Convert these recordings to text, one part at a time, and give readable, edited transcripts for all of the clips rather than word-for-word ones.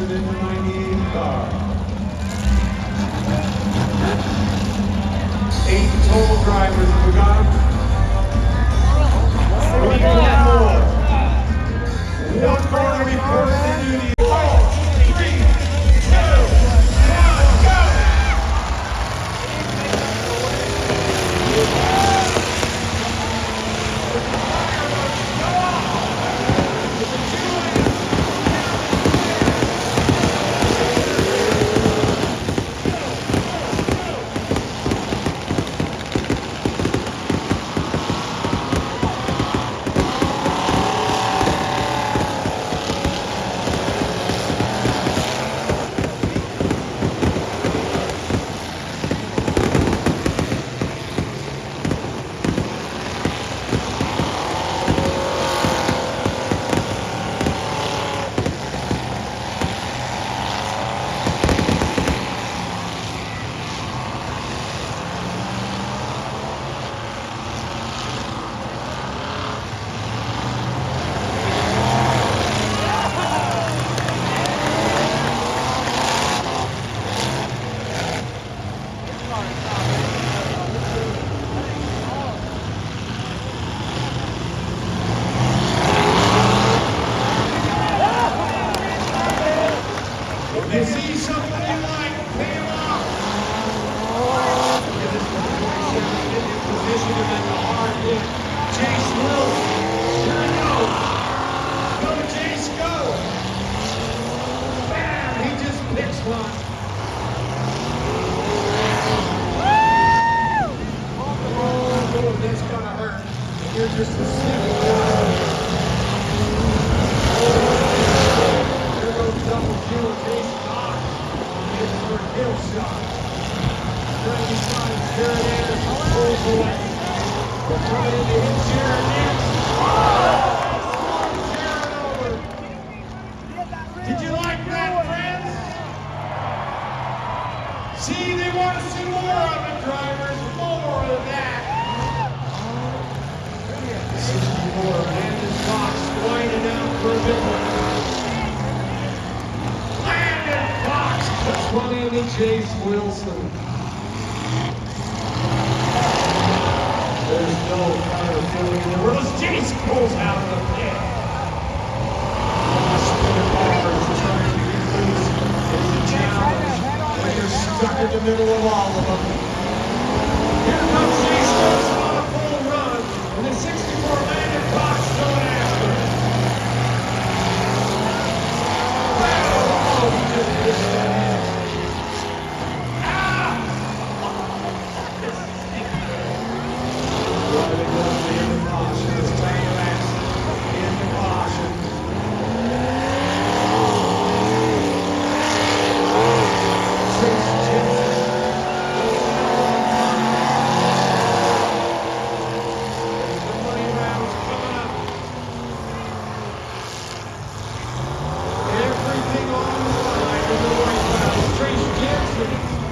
Wilson in the 98 car. 8 total drivers. We got them. One more to report to duty. 4, 3, 2, 1, go! You see something you like, pay him off. Get in position and then the hard hit. Jace Wilson. Here we go. Go, Jace, go. Bam, he just picks one. Oh, that's gonna hurt. You're just a single guy. There goes double kill, Jace. For a kill shot. 95, there it is. Pulls away. They're coming in to hit Jared next. Jared over. Did you like that, friends? See, they want to see more of it, drivers. More of that. 64, Landon Cox winding out for a big one. That's one into Jace Wilson. There's no kind of feeling in the world. Jace pulls out of the pit. Spinning bars trying to get loose. It's a challenge when you're stuck in the middle of all of them. Here comes Jace Wilson on a full run. And the 64 Landon Cox going after him. Oh, he just missed that in.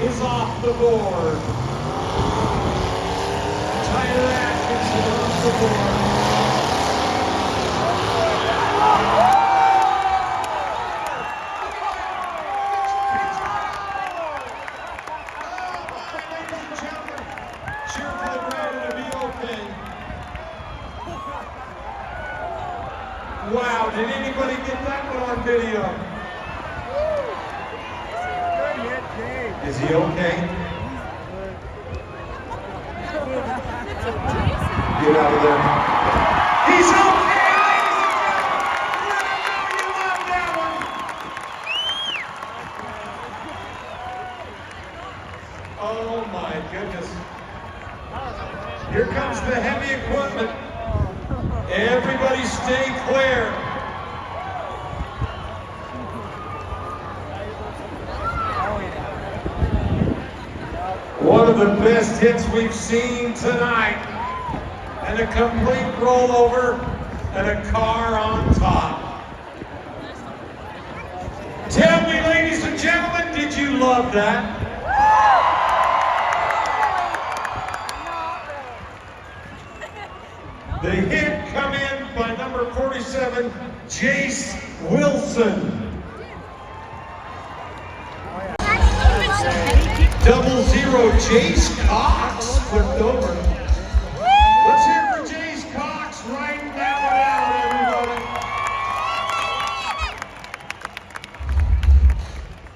Is off the board. Tyler Atkinson off the board. Ladies and gentlemen, cheer for the driver to be okay. Wow, did anybody get that one on video? Is he okay? Get out of there. He's okay, ladies and gentlemen. You love that one. Oh my goodness. Here comes the heavy equipment. Everybody stay clear. One of the best hits we've seen tonight, and a complete rollover, and a car on top. Tell me, ladies and gentlemen, did you love that? The hit come in by number 47, Jace Wilson.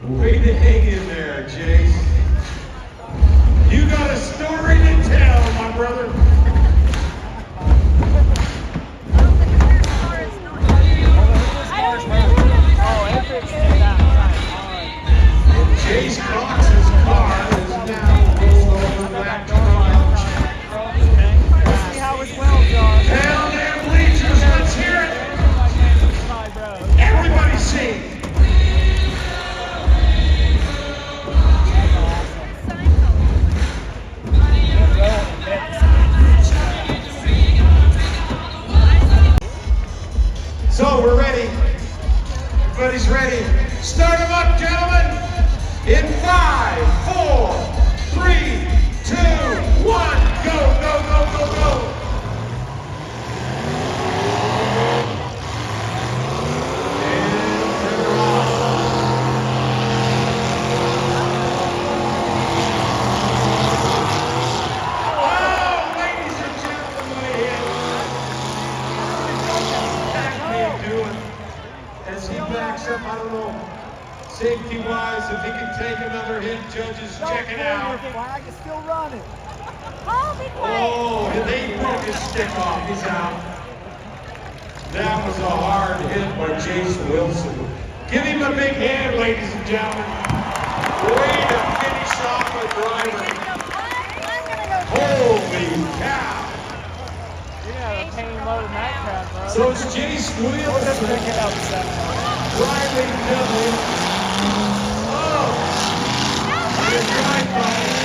Way to hang in there, Jace. You got a story to tell, my brother. Jace Cox's car is now rolled over that truck. Let's see how his welds are. Down there, bleachers, let's hear it. Everybody sing. So we're ready. Everybody's ready. Start them up, gentlemen. In 5, 4, 3, 2, 1. Go, go, go, go, go. And they're off. Oh, ladies and gentlemen, what a hit. Pac-Man doing. As he backs up, I don't know, safety-wise, if he can take another hit, judges, check it out. Flag is still running. Oh, they broke his stick off. He's out. That was a hard hit by Jace Wilson. Give him a big hand, ladies and gentlemen. Way to finish off a driver. Holy cow. You're gonna have a pain load in that crap, bro. So it's Jace Wilson driving double. Oh, and a drive-by.